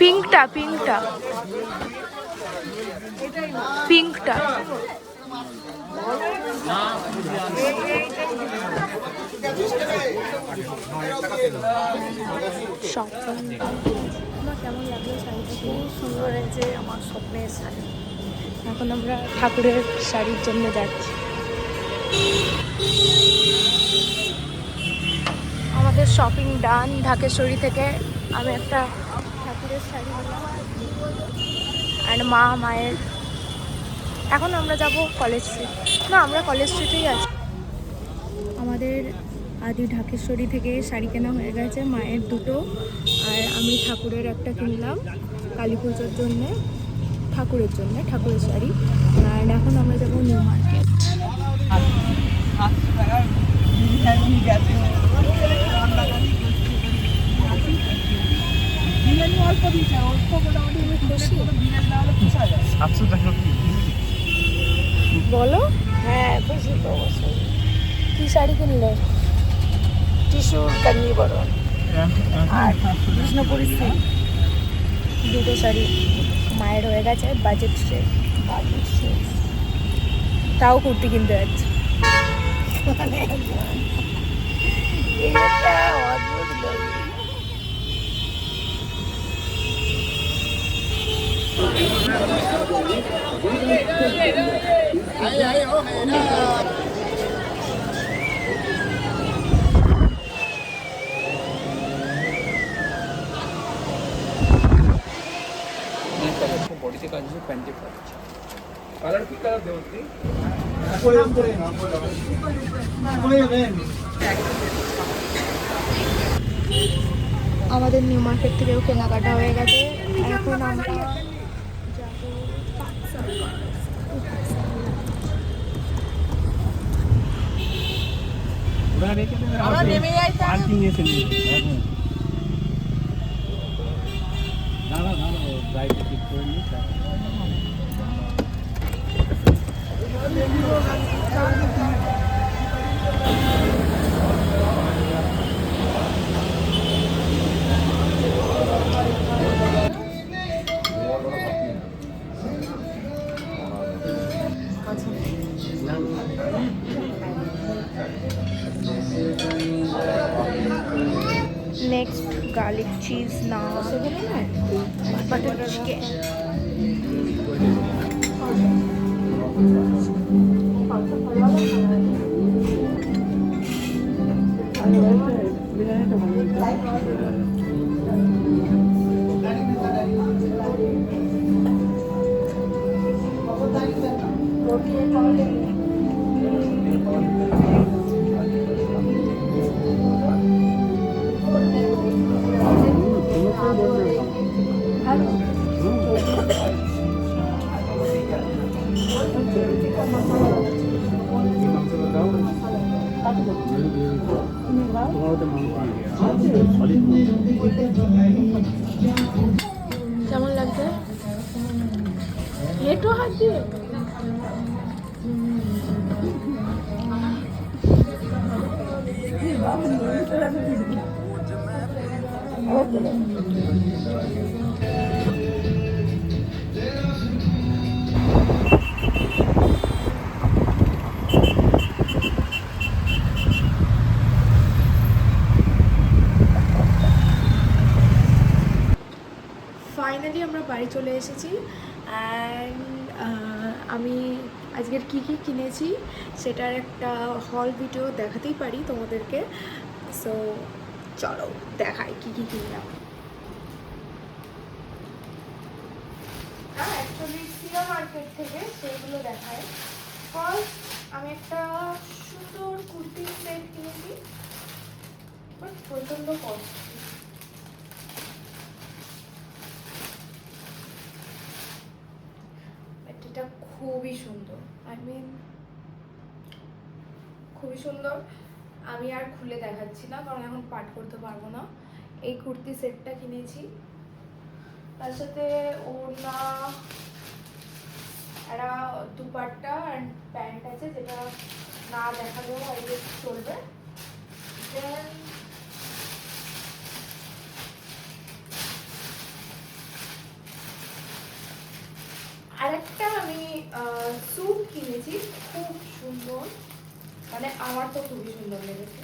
পিঙ্কটা পিঙ্কটা পিঙ্কটা আমার কেমন লাগলো শাড়িটা? খুব সুন্দর হয়েছে, আমার স্বপ্নের শাড়ি। এখন আমরা ঠাকুরের শাড়ির জন্য যাচ্ছি। আমাদের শপিং ডান। ঢাকেশ্বরী থেকে আমি একটা ঠাকুরের শাড়ি নিলাম আর মায়ের। এখন আমরা যাব কলেজ স্ট্রিট। না, আমরা কলেজ স্ট্রিটেই আছি। আমাদের আদি ঢাকেশ্বরী থেকে শাড়ি কেনা হয়ে গেছে, মায়ের দুটো, আর আমি ঠাকুরের একটা কিনলাম কালী পুজোর জন্যে, ঠাকুরের শাড়ি। আর এখন আমরা যাবো নিউ মার্কেট। বলো। হ্যাঁ খুশি তো অবশ্যই। কি শাড়ি কিনলে? টিস্যুর কাঞ্জিবরণ আর কৃষ্ণপুরী সিল্ক, দুটো শাড়ি মায়ের হয়ে গেছে। বাজেট শেষ। তাও কুর্তি কিনতে যাচ্ছি। बॉडीचे काढून पॅन्टी कलर की कलर देवती আমাদের নিউ মার্কেট থেকেও কেনাকাটা হয়ে গেছে। এখন আমরা next garlic cheese naan, butter chicken. কেমন লাগছে? হেঁটো হাত দিয়ে ফাইনালি আমরা বাড়ি চলে এসেছি। অ্যান্ড আমি আজকের কি কি কিনেছি সেটার একটা হল ভিডিও দেখাতেই পারি তোমাদেরকে। সো চলো দেখাই কি কি কিনলাম। অ্যাকচুয়ালি সিয়া মার্কেট থেকে সেইগুলো দেখায়। ফার্স্ট আমি একটা সুন্দর কুর্তির সেট কিনেছি, বাট প্রচণ্ড কস্টলি। এটা খুবই সুন্দর, খুবই সুন্দর। আমি আর খুলে দেখাচ্ছি না কারণ এখন পাঠ করতে পারবো না। এই কুর্তি সেটটা কিনেছি তার সাথে ওড়না, একটা দুপাট্টা অ্যান্ড প্যান্ট আছে, যেটা না দেখালেও আই গেস চলবে। দেন আরেকটা আমি স্যুট কিনেছি, খুব সুন্দর, মানে আমার তো খুবই সুন্দর লেগেছে।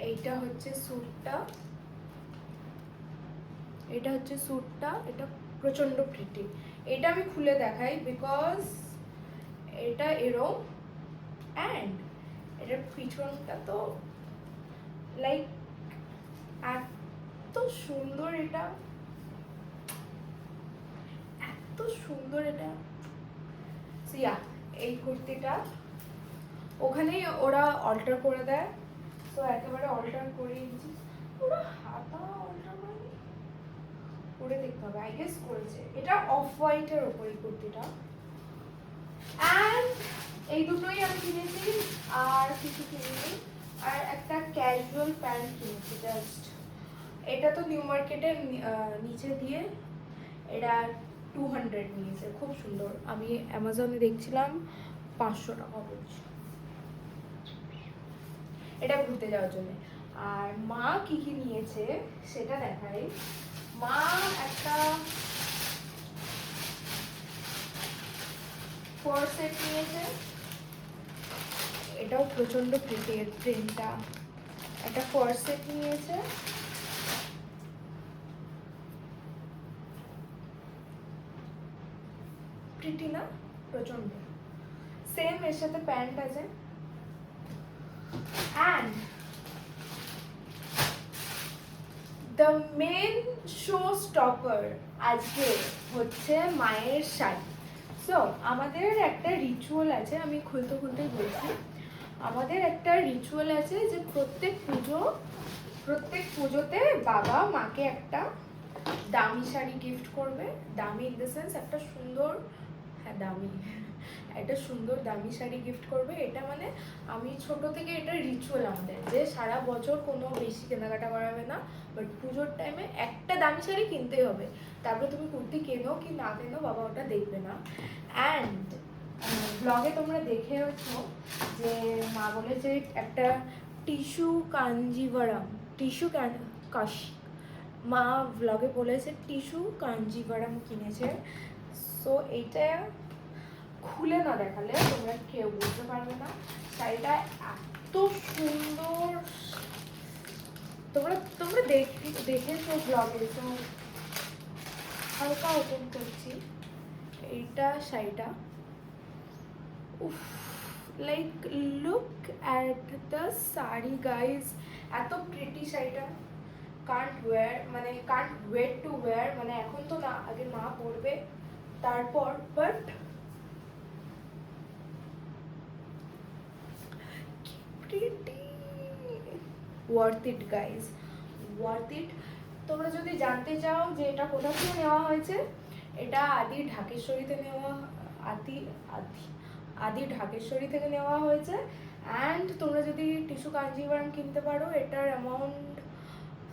এইটা হচ্ছে স্যুটটা, এটা প্রচন্ড প্রিটি। এটা আমি খুলে দেখাই বিকজ এটা এরো, অ্যান্ড এটার পিছনটা তো লাইক এত সুন্দর, এটা এত সুন্দর এটা। সিয়া এই কুর্তিটা ওখানেই ওরা অল্টার করে দেয়, তো একেবারে অল্টার করে দিয়েছি। পুরো হাতা অল্টার করেনি, করে দেখতে হবে, আই গেস করেছে। এটা অফ হোয়াইটের ওপর এই কুর্তিটা, অ্যান্ড এই দুটোই আমি কিনেছি, আর কিছু কিনিনি। আর একটা ক্যাজুয়াল প্যান্ট কিনেছি জাস্ট, এটা তো নিউ মার্কেটের নিচে দিয়ে, এটা 200 নিয়েছে, খুব সুন্দর। আমি অ্যামাজনে দেখছিলাম 500 টাকা বলছি এটা ঘুরতে যাওয়ার জন্য। আর মা কি কি নিয়েছে সেটা দেখাই। মা একটা পার্স সেট নিয়েছে, এটাও প্রচন্ড প্রিটি, এর প্রিন্টটা। একটা পার্স সেট নিয়েছে, প্রিটি না, প্রচন্ড। সেম এর সাথে প্যান্ট আছে। And the main show stopper আজকে হচ্ছে মায়ের শাড়ি। সো আমাদের একটা রিচুয়াল আছে, আমি খুলতে খুলতেই বলছি। আমাদের একটা রিচুয়াল আছে যে প্রত্যেক পুজোতে বাবা মাকে একটা দামি শাড়ি গিফট করবে। দামি ইন দ্য সেন্স একটা সুন্দর, হ্যাঁ দামি, একটা সুন্দর দামি শাড়ি গিফট করবে। এটা মানে আমি ছোট থেকে এটা রিচুয়াল আমাদের, যে সারা বছর কোনো বেশি কেনাকাটা করাবে না, বাট পুজোর টাইমে একটা দামি শাড়ি কিনতেই হবে। তারপরে তুমি কুর্তি কেনো কি না কেনো বাবা ওটা দেখবে না। অ্যান্ড ব্লগে তোমরা দেখেছো যে মা বলেছে একটা টিস্যু কাঞ্জিভারাম, কাশি, মা ব্লগে বলেছে টিস্যু কাঞ্জিভারাম কিনেছে। সো এইটা খুলে না দেখালে তোমরা কেউ বুঝতে পারবে না শাড়িটা এত সুন্দর। তোমরা দেখেছো ব্লগে, তো হালকা ওপেন করছি। এইটা শাড়িটা, উফ, like look at the sari guys, এত প্রিটি শাড়িটা। কান্ট ওয়েট টু ওয়্যার, মানে এখন তো না, আগে মা পরবে তারপর, but pretty, worth it guys, worth it. তোমরা যদি জানতে চাও যে এটা কোথা থেকে নেওয়া হয়েছে, এটা আদি ঢাকেশ্বরী থেকে নেওয়া হয়েছে। অ্যান্ড তোমরা যদি টিস্যু কাঞ্জিভারাম কিনতে পারো, এটার অ্যামাউন্ট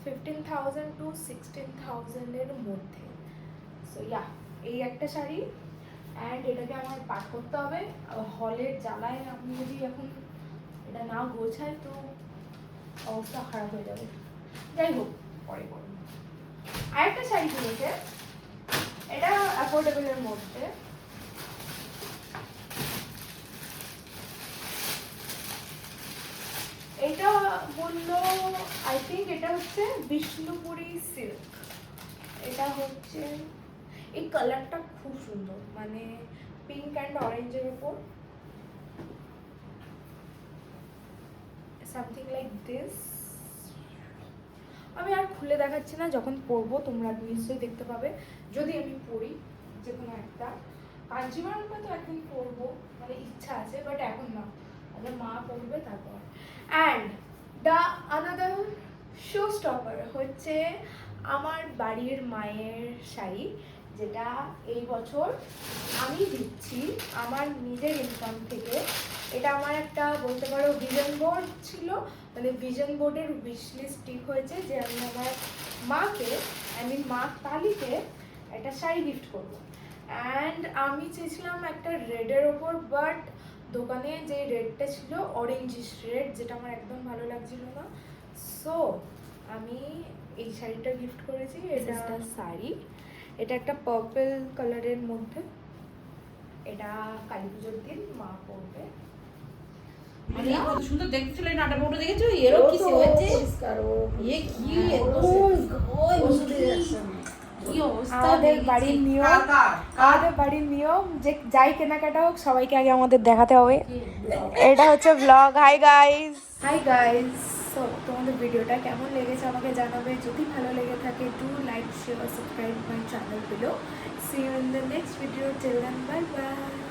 15,000 to 16,000 এর মধ্যে। সো ইয়া, এই একটা শাড়ি। অ্যান্ড এটাকে আমার পাঠ করতে হবে হলের জ্বালায়, আমি যদি এখন এটা না গোছাই তো অবস্থা খারাপ হয়ে যাবে। যাই হোক, পরে করবো। আরেকটা শাড়ি কিনেছে, এটা অ্যাফোর্ডেবলের মধ্যে। এটা বললো, আই থিঙ্ক এটা হচ্ছে বিষ্ণুপুরি সিল্ক। এটা হচ্ছে, এই কালারটা খুব সুন্দর, মানে পিঙ্ক অ্যান্ড অরেঞ্জের উপর, সামথিং লাইক দিস। আমি আর খুলে দেখাচ্ছি না, যখন পরবো তোমরা নিশ্চয়ই দেখতে পাবে। যদি আমি পরি যে কোনো একটা কাঞ্জিভারামটা তো একদিন পরবো, মানে ইচ্ছা আছে, বাট এখন না, আগে মা পরবে তারপর। And the another show stopper হচ্ছে আমার বাড়ির মায়ের শাড়ি, যেটা এই বছর আমি দিচ্ছি আমার নিজের ইনকাম থেকে। এটা আমার একটা বলতে পারো ভিশন বোর্ড ছিল, মানে ভিশন বোর্ডের উইশ লিস্ট ঠিক হয়েছে যে আমি আমার মাকে, মা কালীকে একটা শাড়ি গিফট করবো। অ্যান্ড আমি চেয়েছিলাম একটা রেডের ওপর, বাট দোকানে যে রেডটা ছিল অরেঞ্জিশ রেড, যেটা আমার একদম ভালো লাগছিল না। সো আমি এই শাড়িটা গিফট করেছি। এটা একটা শাড়ি, এটা একটা পার্পল কালারের মধ্যে, এটা কালী পুজোর দিন মা পরবে। মানে কত সুন্দর দেখতেছিল এই নাটা বউটা, দেখেছো এরও কি হয়েছে, এ কি এত কি অবস্থা। আমাদের বাড়ির নিয়ম, আমাদের বাড়ির নিয়ম যে যাই কেনাকাটা হোক সবাইকে আগে আমাদের দেখাতে হবে। এটা হচ্ছে blog. Hi guys, hi guys. So তোমাদের ভিডিওটা কেমন লেগেছে আমাকে জানাবে। যদি ভালো লেগে থাকে do like share subscribe my channel below. See you in the next video. Till then bye by.